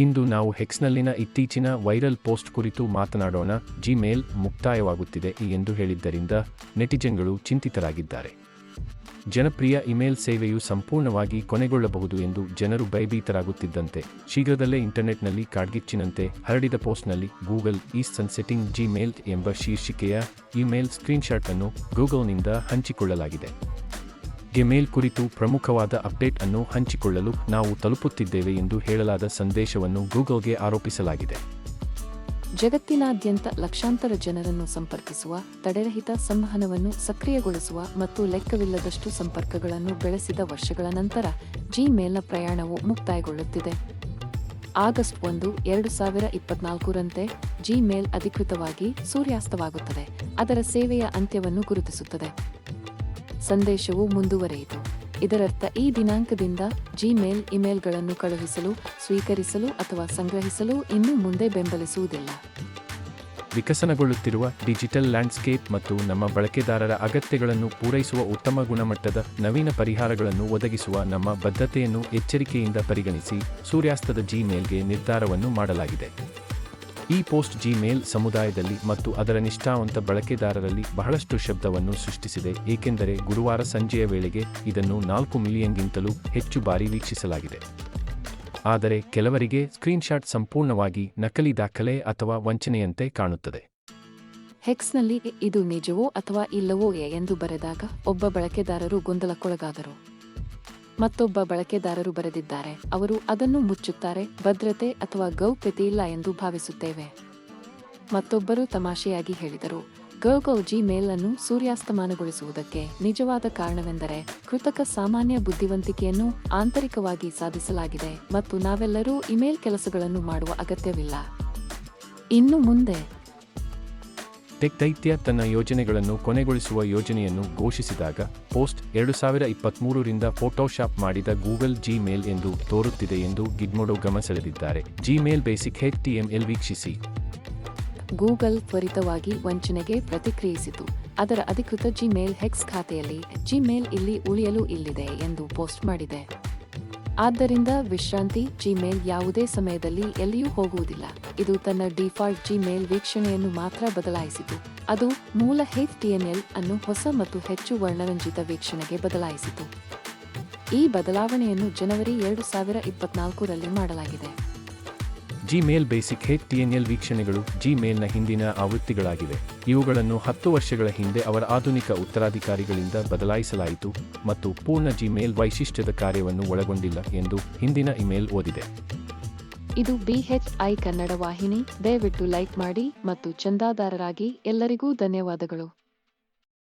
ಇಂದು ನಾವು ಹೆಕ್ಸ್ನಲ್ಲಿನ ಇತ್ತೀಚಿನ viral post ಕುರಿತು ಮಾತನಾಡೋಣ. ಜಿಮೇಲ್ ಮುಕ್ತಾಯವಾಗುತ್ತಿದೆ ಎಂದು ಹೇಳಿದ್ದರಿಂದ ನೆಟಿಜನ್ಗಳು ಚಿಂತಿತರಾಗಿದ್ದಾರೆ. ಜನಪ್ರಿಯ ಇಮೇಲ್ ಸೇವೆಯು ಸಂಪೂರ್ಣವಾಗಿ ಕೊನೆಗೊಳ್ಳಬಹುದು ಎಂದು ಜನರು ಭಯಭೀತರಾಗುತ್ತಿದ್ದಂತೆ ಶೀಘ್ರದಲ್ಲೇ ಇಂಟರ್ನೆಟ್ನಲ್ಲಿ ಕಾಡ್ಗಿಚ್ಚಿನಂತೆ ಹರಡಿದ ಪೋಸ್ಟ್ನಲ್ಲಿ ಗೂಗಲ್ ಈಸ್ ಸನ್ಸೆಟಿಂಗ್ ಜಿಮೇಲ್ ಎಂಬ ಶೀರ್ಷಿಕೆಯ ಇಮೇಲ್ ಸ್ಕ್ರೀನ್ಶಾಟ್ ಅನ್ನು ಗೂಗಲ್ನಿಂದ ಹಂಚಿಕೊಳ್ಳಲಾಗಿದೆ. ಜಿಮೇಲ್ ಕುರಿತು ಪ್ರಮುಖವಾದ ಅಪ್ಡೇಟ್ ಅನ್ನು ಹಂಚಿಕೊಳ್ಳಲು ನಾವು ತಲುಪುತ್ತಿದ್ದೇವೆ ಎಂದು ಹೇಳಲಾದ ಸಂದೇಶವನ್ನು ಗೂಗಲ್ಗೆ ಆರೋಪಿಸಲಾಗಿದೆ. ಜಗತ್ತಿನಾದ್ಯಂತ ಲಕ್ಷಾಂತರ ಜನರನ್ನು ಸಂಪರ್ಕಿಸುವ, ತಡೆರಹಿತ ಸಂವಹನವನ್ನು ಸಕ್ರಿಯಗೊಳಿಸುವ ಮತ್ತು ಲೆಕ್ಕವಿಲ್ಲದಷ್ಟು ಸಂಪರ್ಕಗಳನ್ನು ಬೆಳೆಸಿದ ವರ್ಷಗಳ ನಂತರ ಜಿಮೇಲ್ನ ಪ್ರಯಾಣವು ಮುಕ್ತಾಯಗೊಳ್ಳುತ್ತಿದೆ. ಆಗಸ್ಟ್ 1, 2024ರಂತೆ ಜಿಮೇಲ್ ಅಧಿಕೃತವಾಗಿ ಸೂರ್ಯಾಸ್ತವಾಗುತ್ತದೆ. ಅದರ ಸೇವೆಯ ಅಂತ್ಯವನ್ನು ಗುರುತಿಸುತ್ತದೆ. ಸಂದೇಶವು ಮುಂದುವರೆಯಿತು. ಇದರರ್ಥ ಈ ದಿನಾಂಕದಿಂದ ಜಿಮೇಲ್ ಇಮೇಲ್ಗಳನ್ನು ಕಳುಹಿಸಲು, ಸ್ವೀಕರಿಸಲು ಅಥವಾ ಸಂಗ್ರಹಿಸಲು ಇನ್ನು ಮುಂದೆ ಬೆಂಬಲಿಸುವುದಿಲ್ಲ. ವಿಕಸನಗೊಳ್ಳುತ್ತಿರುವ ಡಿಜಿಟಲ್ ಲ್ಯಾಂಡ್ಸ್ಕೇಪ್ ಮತ್ತು ನಮ್ಮ ಬಳಕೆದಾರರ ಅಗತ್ಯಗಳನ್ನು ಪೂರೈಸುವ ಉತ್ತಮ ಗುಣಮಟ್ಟದ ನವೀನ ಪರಿಹಾರಗಳನ್ನು ಒದಗಿಸುವ ನಮ್ಮ ಬದ್ಧತೆಯನ್ನು ಎಚ್ಚರಿಕೆಯಿಂದ ಪರಿಗಣಿಸಿ ಸೂರ್ಯಾಸ್ತದ ಜಿಮೇಲ್ಗೆ ನಿರ್ಧಾರವನ್ನು ಮಾಡಲಾಗಿದೆ. ಈ ಪೋಸ್ಟ್ ಜಿಮೇಲ್ ಸಮುದಾಯದಲ್ಲಿ ಮತ್ತು ಅದರ ನಿಷ್ಠಾವಂತ ಬಳಕೆದಾರರಲ್ಲಿ ಬಹಳಷ್ಟು ಶಬ್ದವನ್ನು ಸೃಷ್ಟಿಸಿದೆ, ಏಕೆಂದರೆ ಗುರುವಾರ ಸಂಜೆಯ ವೇಳೆಗೆ ಇದನ್ನು 4 ಮಿಲಿಯನ್ಗಿಂತಲೂ ಹೆಚ್ಚು ಬಾರಿ ವೀಕ್ಷಿಸಲಾಗಿದೆ. ಆದರೆ ಕೆಲವರಿಗೆ ಸ್ಕ್ರೀನ್ಶಾಟ್ ಸಂಪೂರ್ಣವಾಗಿ ನಕಲಿ ದಾಖಲೆ ಅಥವಾ ವಂಚನೆಯಂತೆ ಕಾಣುತ್ತದೆ. ಹೆಕ್ಸ್ನಲ್ಲಿ ಇದು ನಿಜವೋ ಅಥವಾ ಇಲ್ಲವೋ ಎಂದು ಬರೆದಾಗ ಒಬ್ಬ ಬಳಕೆದಾರರು ಗೊಂದಲಕ್ಕೊಳಗಾದರು. ಮತ್ತೊಬ್ಬ ಬಳಕೆದಾರರು ಬರೆದಿದ್ದಾರೆ, ಅವರು ಅದನ್ನು ಮುಚ್ಚುತ್ತಾರೆ, ಭದ್ರತೆ ಅಥವಾ ಗೌಪ್ಯತೆ ಇಲ್ಲ ಎಂದು ಭಾವಿಸುತ್ತೇವೆ. ಮತ್ತೊಬ್ಬರು ತಮಾಷೆಯಾಗಿ ಹೇಳಿದರು, ಗೂಗಲ್ ಜಿಮೇಲ್ ಅನ್ನು ಸೂರ್ಯಾಸ್ತಮಾನಗೊಳಿಸುವುದಕ್ಕೆ ನಿಜವಾದ ಕಾರಣವೆಂದರೆ ಕೃತಕ ಸಾಮಾನ್ಯ ಬುದ್ಧಿವಂತಿಕೆಯನ್ನು ಆಂತರಿಕವಾಗಿ ಸಾಧಿಸಲಾಗಿದೆ ಮತ್ತು ನಾವೆಲ್ಲರೂ ಇಮೇಲ್ ಕೆಲಸಗಳನ್ನು ಮಾಡುವ ಅಗತ್ಯವಿಲ್ಲ. ಇನ್ನು ಮುಂದೆ ಟೆಕ್ ದೈತ್ಯ ತನ್ನ ಯೋಜನೆಗಳನ್ನು ಕೊನೆಗೊಳಿಸುವ ಯೋಜನೆಯನ್ನು ಘೋಷಿಸಿದಾಗ ಪೋಸ್ಟ್ 2023ರಿಂದ ಫೋಟೋಶಾಪ್ ಮಾಡಿದ ಗೂಗಲ್ ಜಿಮೇಲ್ ಎಂದು ತೋರುತ್ತಿದೆ ಎಂದು ಗಿಡ್ಮೊಡೊ ಗಮನ ಸೆಳೆದಿದ್ದಾರೆ. ಜಿಮೇಲ್ ಬೇಸಿಕ್ HTML ವೀಕ್ಷಿಸಿ. ಗೂಗಲ್ ತ್ವರಿತವಾಗಿ ವಂಚನೆಗೆ ಪ್ರತಿಕ್ರಿಯಿಸಿತು. ಅದರ ಅಧಿಕೃತ ಜಿಮೇಲ್ ಹೆಕ್ಸ್ ಖಾತೆಯಲ್ಲಿ ಜಿಮೇಲ್ ಇಲ್ಲಿ ಉಳಿಯಲು ಇಲ್ಲಿದೆ ಎಂದು ಪೋಸ್ಟ್ ಮಾಡಿದೆ. ಆದ್ದರಿಂದ ವಿಶ್ರಾಂತಿ, ಜಿಮೇಲ್ ಯಾವುದೇ ಸಮಯದಲ್ಲಿ ಎಲ್ಲಿಯೂ ಹೋಗುವುದಿಲ್ಲ. ಇದು ತನ್ನ ಡಿಫಾಲ್ಟ್ ಜಿಮೇಲ್ ವೀಕ್ಷಣೆಯನ್ನು ಮಾತ್ರ ಬದಲಾಯಿಸಿತು. ಅದು ಮೂಲ HTML ಅನ್ನು ಹೊಸ ಮತ್ತು ಹೆಚ್ಚು ವರ್ಣರಂಜಿತ ವೀಕ್ಷಣೆಗೆ ಬದಲಾಯಿಸಿತು. ಈ ಬದಲಾವಣೆಯನ್ನು ಜನವರಿ 2024ರಲ್ಲಿ ಮಾಡಲಾಗಿದೆ. ಜಿಮೇಲ್ ಬೇಸಿಕ್ HTML ವೀಕ್ಷಣೆಗಳು ಜಿಮೇಲ್ನ ಹಿಂದಿನ ಆವೃತ್ತಿಗಳಾಗಿವೆ. ಇವುಗಳನ್ನು 10 ವರ್ಷಗಳ ಹಿಂದೆ ಅವರ ಆಧುನಿಕ ಉತ್ತರಾಧಿಕಾರಿಗಳಿಂದ ಬದಲಾಯಿಸಲಾಯಿತು ಮತ್ತು ಪೂರ್ಣ ಜಿಮೇಲ್ ವೈಶಿಷ್ಟ್ಯದ ಕಾರ್ಯವನ್ನು ಒಳಗೊಂಡಿಲ್ಲ ಎಂದು ಹಿಂದಿನ ಇಮೇಲ್ ಓದಿದೆ. ಇದು BHI ಕನ್ನಡ ವಾಹಿನಿ. ದಯವಿಟ್ಟು ಲೈಕ್ ಮಾಡಿ ಮತ್ತು ಚಂದಾದಾರರಾಗಿ. ಎಲ್ಲರಿಗೂ ಧನ್ಯವಾದಗಳು.